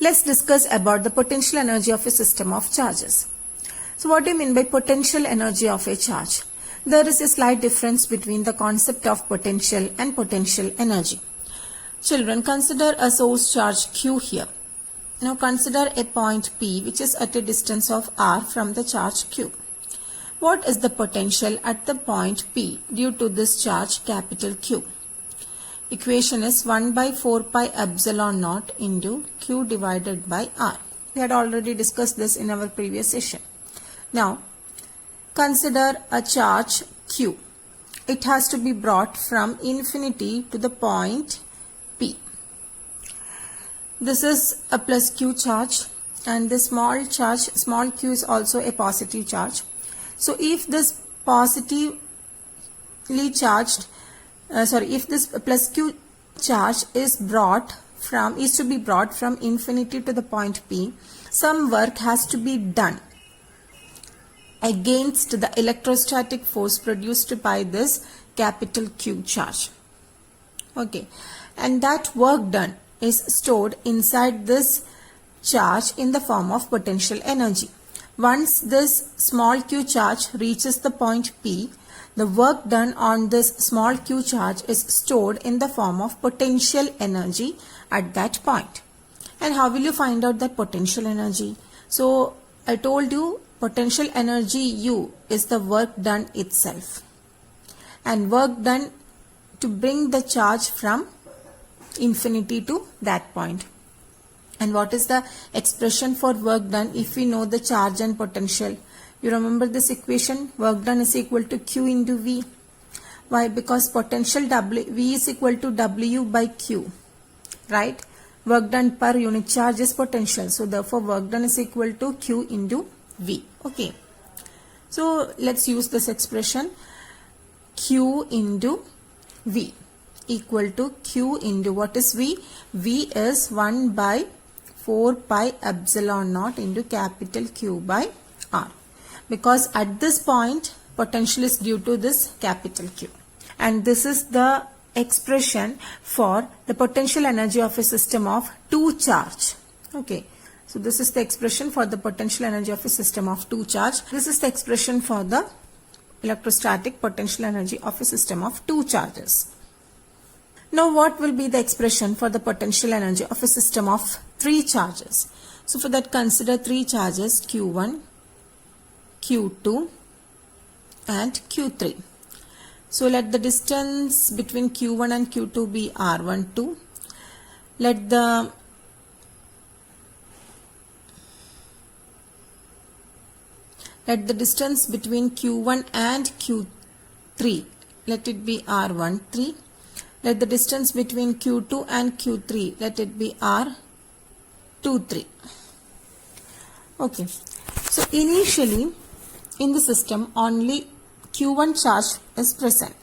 Let's discuss about the potential energy of a system of charges. So what do you mean by potential energy of a charge? There is a slight difference between the concept of potential and potential energy. Children, consider a source charge Q here. Now consider a point P which is at a distance of r from the charge Q. What is the potential at the point P due to this charge capital Q? Equation is 1 by 4 pi epsilon naught into Q divided by R. We had already discussed this in our previous session. Now, consider a charge Q. It has to be brought from infinity to the point P. This is a plus Q charge, and the small q is also a positive charge. So if this if this plus Q charge is to be brought from infinity to the point P, some work has to be done against the electrostatic force produced by this capital Q charge. Okay, and that work done is stored inside this charge in the form of potential energy. Once this small q charge reaches the point P, the work done on this small q charge is stored in the form of potential energy at that point. And how will you find out that potential energy? So I told you potential energy U is the work done itself, and work done to bring the charge from infinity to that point. And what is the expression for work done if we know the charge and potential? You remember this equation, work done is equal to Q into V. Why? Because potential V is equal to W by Q, right? Work done per unit charge is potential. So therefore work done is equal to Q into V. Okay. So let's use this expression, Q into V equal to Q into, what is V? V is 1 by 4 pi epsilon naught into capital Q by R. Because at this point potential is due to this capital Q, and this is the expression for the potential energy of a system of 2 charge. Okay, so this is the expression for the potential energy of a system of 2 charge. This is the expression for the electrostatic potential energy of a system of 2 charges. Now what will be the expression for the potential energy of a system of 3 charges? So for that, consider 3 charges Q1, Q2 and Q3. So let the distance between Q1 and Q2 be R12. Let the distance between Q1 and Q3, let it be R13. Let the distance between Q2 and Q3, let it be R23. Okay, so initially in the system only Q1 charge is present,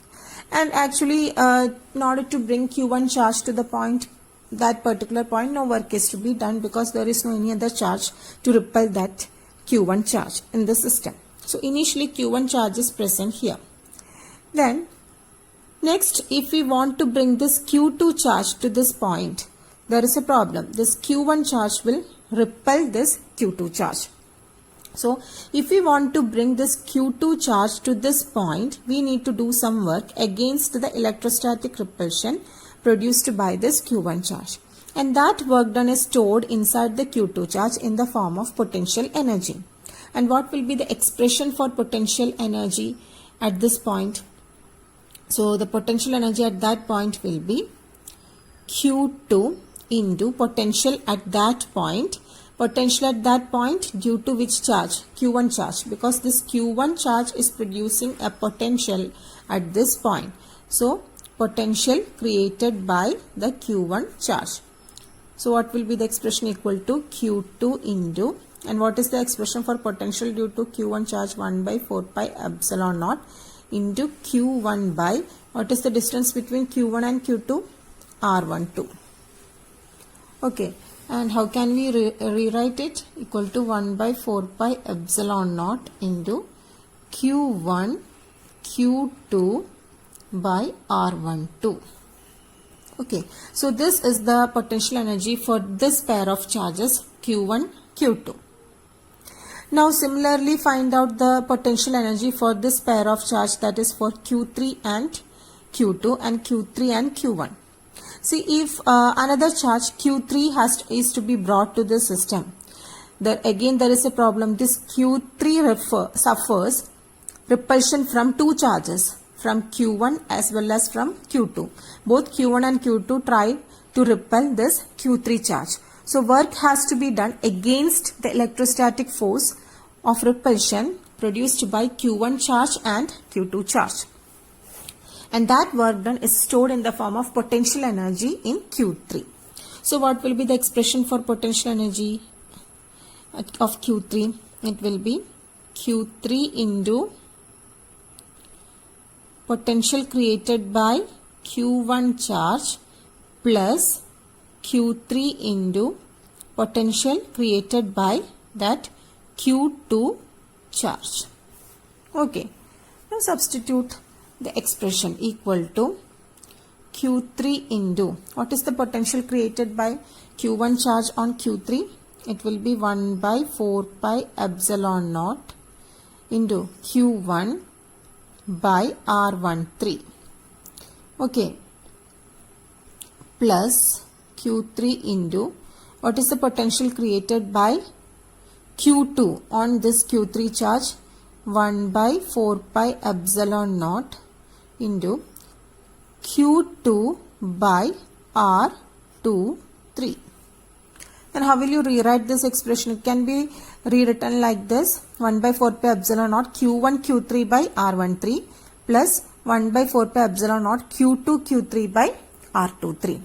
and actually in order to bring Q1 charge to the point, that particular point, no work is to be done because there is no any other charge to repel that Q1 charge in the system. So initially Q1 charge is present here. Then next, if we want to bring this Q2 charge to this point, there is a problem. This Q1 charge will repel this Q2 charge. So if we want to bring this Q2 charge to this point, we need to do some work against the electrostatic repulsion produced by this Q1 charge. And that work done is stored inside the Q2 charge in the form of potential energy. And what will be the expression for potential energy at this point? So the potential energy at that point will be Q2 into potential at that point. Potential at that point due to which charge? Q1 charge, because this Q1 charge is producing a potential at this point. So potential created by the Q1 charge. So what will be the expression? Equal to Q2 into, and what is the expression for potential due to Q1 charge? 1 by 4 pi epsilon naught into Q1 by, what is the distance between Q1 and Q2? R12. Okay, and how can we rewrite it? Equal to 1 by 4 pi epsilon naught into Q1 Q2 by R12. Okay, so this is the potential energy for this pair of charges Q1, Q2. Now similarly find out the potential energy for this pair of charge, that is for Q3 and Q2 and Q3 and Q1. See, if another charge Q3 is to be brought to the system, again there is a problem. This Q3 suffers repulsion from two charges, from Q1 as well as from Q2. Both Q1 and Q2 try to repel this Q3 charge. So work has to be done against the electrostatic force of repulsion produced by Q1 charge and Q2 charge. And that work done is stored in the form of potential energy in Q3. So what will be the expression for potential energy of Q3? It will be Q3 into potential created by Q1 charge plus Q3 into potential created by that Q2 charge. Okay, now substitute the expression equal to Q3 into, what is the potential created by Q1 charge on Q3? It will be 1 by 4 pi epsilon naught into Q1 by R13. Okay, plus Q3 into, what is the potential created by Q2 on this Q3 charge? 1 by 4 pi epsilon naught into Q2 by R23. And how will you rewrite this expression? It can be rewritten like this: 1 by 4 pi epsilon naught Q1 Q3 by R13 plus 1 by 4 pi epsilon naught Q2 Q3 by R23.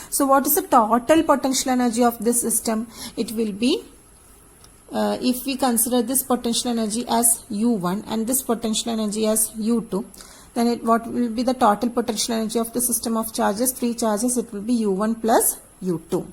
So what is the total potential energy of this system? It will be, if we consider this potential energy as U1 and this potential energy as U2, then what will be the total potential energy of the system of charges? 3 charges, it will be U1 plus U2.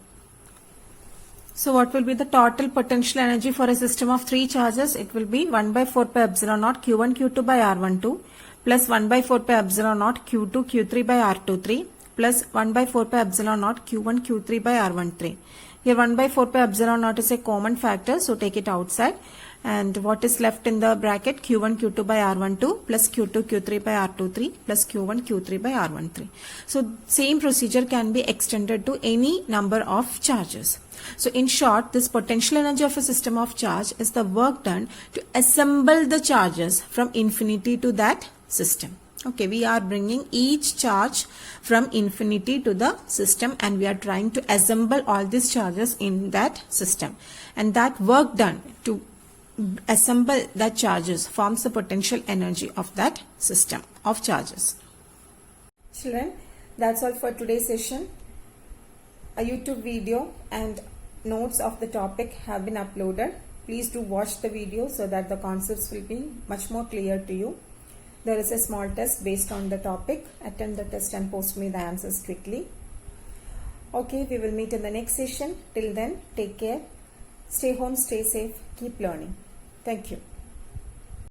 So what will be the total potential energy for a system of 3 charges? It will be 1 by 4 pi epsilon naught Q1 Q2 by R12 plus 1 by 4 pi epsilon naught Q2 Q3 by R23 plus 1 by 4 pi epsilon naught Q1 Q3 by R13. Here 1 by 4 pi epsilon naught is a common factor, so take it outside. And what is left in the bracket? Q1 Q2 by R12 plus Q2 Q3 by R23 plus Q1 Q3 by R13. So same procedure can be extended to any number of charges. So in short, this potential energy of a system of charge is the work done to assemble the charges from infinity to that system. Okay, we are bringing each charge from infinity to the system and we are trying to assemble all these charges in that system. And that work done to assemble the charges forms the potential energy of that system of charges. Children, that's all for today's session. A YouTube video and notes of the topic have been uploaded. Please do watch the video so that the concepts will be much more clear to you. There is a small test based on the topic. Attend the test and post me the answers quickly. Okay, we will meet in the next session. Till then, take care. Stay home, stay safe, keep learning. Thank you.